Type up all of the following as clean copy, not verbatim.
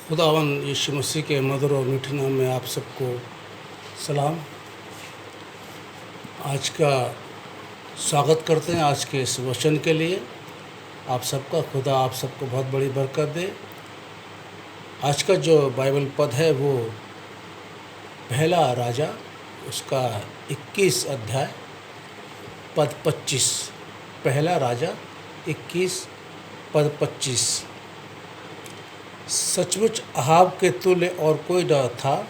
खुदावन यीशु मसीह के मधुर और मीठे नाम में आप सबको सलाम। आज का स्वागत करते हैं आज के इस वचन के लिए। आप सबका खुदा आप सबको बहुत बड़ी बरकत दे। आज का जो बाइबल पद है वो पहला राजा उसका 21 अध्याय पद 25। पहला राजा 21 पद 25। सचमुच अहाब के तुल्य और कोई न था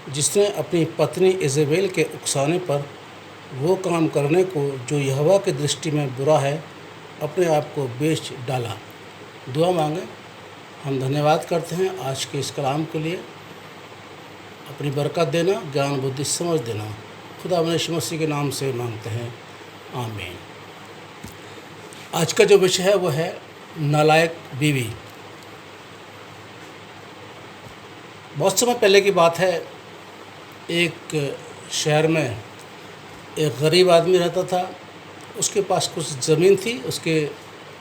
जिसने अपनी पत्नी इज़ेबेल के उकसाने पर वो काम करने को जो यहोवा की दृष्टि में बुरा है अपने आप को बेच डाला। दुआ मांगे। हम धन्यवाद करते हैं आज के इस कलाम के लिए। अपनी बरकत देना, ज्ञान बुद्धि समझ देना खुदा यीशु मसीह के नाम से मांगते हैं, आमीन। आज का जो विषय है वो है नालायक बीवी। बहुत समय पहले की बात है, एक शहर में एक गरीब आदमी रहता था। उसके पास कुछ ज़मीन थी, उसके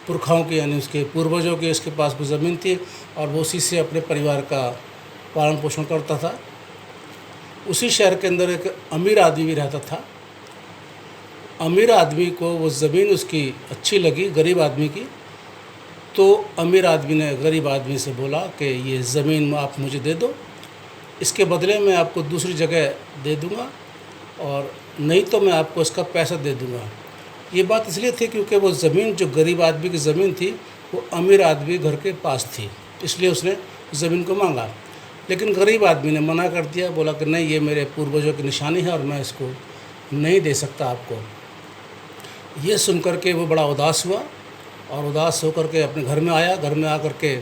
पुरखाओं की यानी उसके पूर्वजों की उसके पास कुछ ज़मीन थी और वो उसी से अपने परिवार का पालन पोषण करता था। उसी शहर के अंदर एक अमीर आदमी भी रहता था। अमीर आदमी को वो ज़मीन उसकी अच्छी लगी गरीब आदमी की, तो अमीर आदमी ने गरीब आदमी से बोला कि ये ज़मीन आप मुझे दे दो, इसके बदले मैं आपको दूसरी जगह दे दूँगा और नहीं तो मैं आपको इसका पैसा दे दूँगा। ये बात इसलिए थी क्योंकि वो ज़मीन जो गरीब आदमी की ज़मीन थी वो अमीर आदमी घर के पास थी, इसलिए उसने ज़मीन को मांगा। लेकिन गरीब आदमी ने मना कर दिया, बोला कि नहीं, ये मेरे पूर्वजों की निशानी है और मैं इसको नहीं दे सकता आपको। ये सुनकर के वो बड़ा उदास हुआ और उदास होकर के अपने घर में आया। घर में आकर के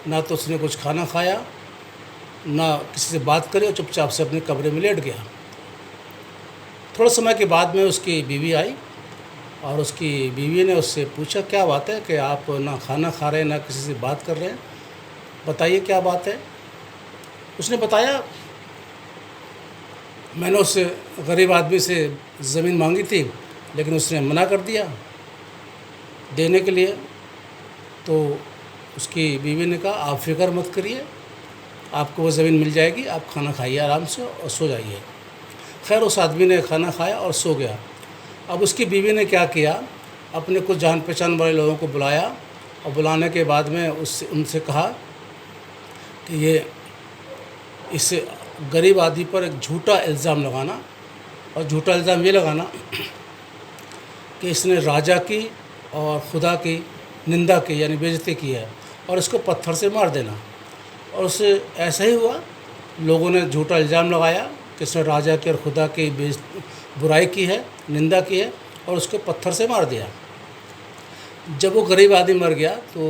ना तो उसने कुछ खाना खाया, ना किसी से बात करी और चुपचाप से अपने कमरे में लेट गया। थोड़े समय के बाद में उसकी बीवी आई और उसकी बीवी ने उससे पूछा, क्या बात है कि आप ना खाना खा रहे हैं ना किसी से बात कर रहे हैं, बताइए क्या बात है। उसने बताया, मैंने उस गरीब आदमी से ज़मीन मांगी थी लेकिन उसने मना कर दिया देने के लिए। तो उसकी बीवी ने कहा, आप फिक्र मत करिए, आपको वो ज़मीन मिल जाएगी, आप खाना खाइए आराम से और सो जाइए। खैर उस आदमी ने खाना खाया और सो गया। अब उसकी बीवी ने क्या किया, अपने कुछ जान पहचान वाले लोगों को बुलाया और बुलाने के बाद में उनसे कहा कि ये इस गरीब आदमी पर एक झूठा इल्ज़ाम लगाना, और झूठा इल्ज़ाम ये लगाना कि इसने राजा की और खुदा की निंदा की यानी बेइज्जती की है और इसको पत्थर से मार देना। और उससे ऐसा ही हुआ, लोगों ने झूठा इल्ज़ाम लगाया कि इसने राजा की और खुदा की बुराई की है, निंदा की है और उसको पत्थर से मार दिया। जब वो गरीब आदमी मर गया तो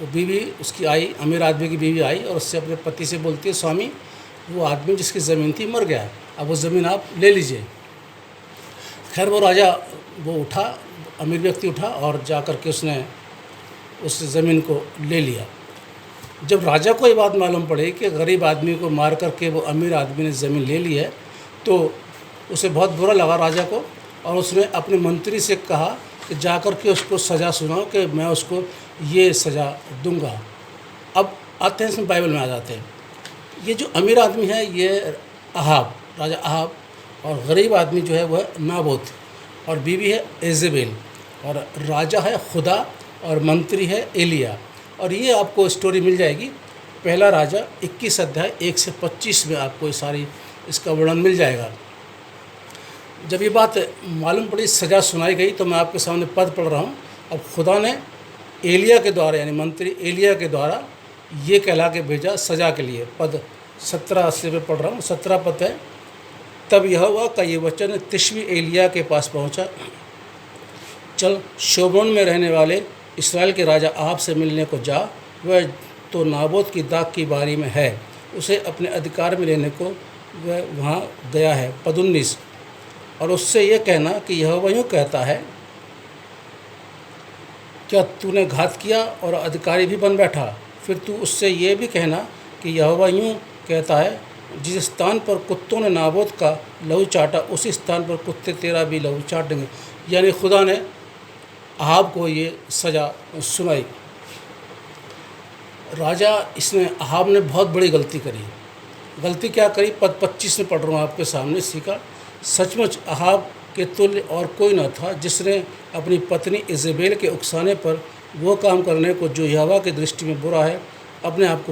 वो बीवी उसकी आई, अमीर आदमी की बीवी आई और उससे अपने पति से बोलती है, स्वामी वो आदमी जिसकी ज़मीन थी मर गया है, अब वो ज़मीन आप ले लीजिए। खैर वो राजा वो उठा, अमीर व्यक्ति उठा और जा कर के उसने उस ज़मीन को ले लिया। जब राजा को ये बात मालूम पड़ी कि गरीब आदमी को मार करके वो अमीर आदमी ने ज़मीन ले ली है, तो उसे बहुत बुरा लगा राजा को, और उसने अपने मंत्री से कहा कि जा कर के उसको सज़ा सुनाओ कि मैं उसको ये सज़ा दूंगा। अब आते हैं इसमें बाइबल में आ जाते हैं। ये जो अमीर आदमी है ये अहाब, राजा अहाब, और गरीब आदमी जो है वह नाबोत, और बीवी है इज़ेबेल, और राजा है खुदा और मंत्री है एलिया। और ये आपको स्टोरी मिल जाएगी पहला राजा 21 अध्याय 1 से 25 में आपको ये सारी इसका वर्णन मिल जाएगा। जब ये बात मालूम पड़ी, सज़ा सुनाई गई, तो मैं आपके सामने पद पढ़ रहा हूँ। अब खुदा ने एलिया के द्वारा यानी मंत्री एलिया के द्वारा ये कहला के भेजा सज़ा के लिए। पद 17 से मैं पढ़ रहा हूँ। 17 पद है, तब यहोवा का ये वचन तिशबी एलिया के पास पहुँचा, चल शोबोन में रहने वाले इस्राएल के राजा अहाब से मिलने को जा, वह तो नाबोत की दाख की बारी में है, उसे अपने अधिकार में लेने को वह वहाँ गया है। पद 19, और उससे यह कहना कि यहोवा यूँ कहता है, क्या तूने घात किया और अधिकारी भी बन बैठा। फिर तू उससे ये भी कहना कि यहोवा यूँ कहता है, जिस स्थान पर कुत्तों ने नाबोत का लहू चाटा उसी स्थान पर कुत्ते तेरा भी लहू चाटेंगे। यानी खुदा ने अहाब को ये सज़ा सुनाई। राजा इसने अहाब ने बहुत बड़ी गलती करी। गलती क्या करी? पद 25 में पढ़ रहा हूँ आपके सामने सीखा। सचमुच अहाब के तुल्य और कोई न था जिसने अपनी पत्नी इजेबेल के उकसाने पर वो काम करने को जो यहोवा की दृष्टि में बुरा है अपने आप को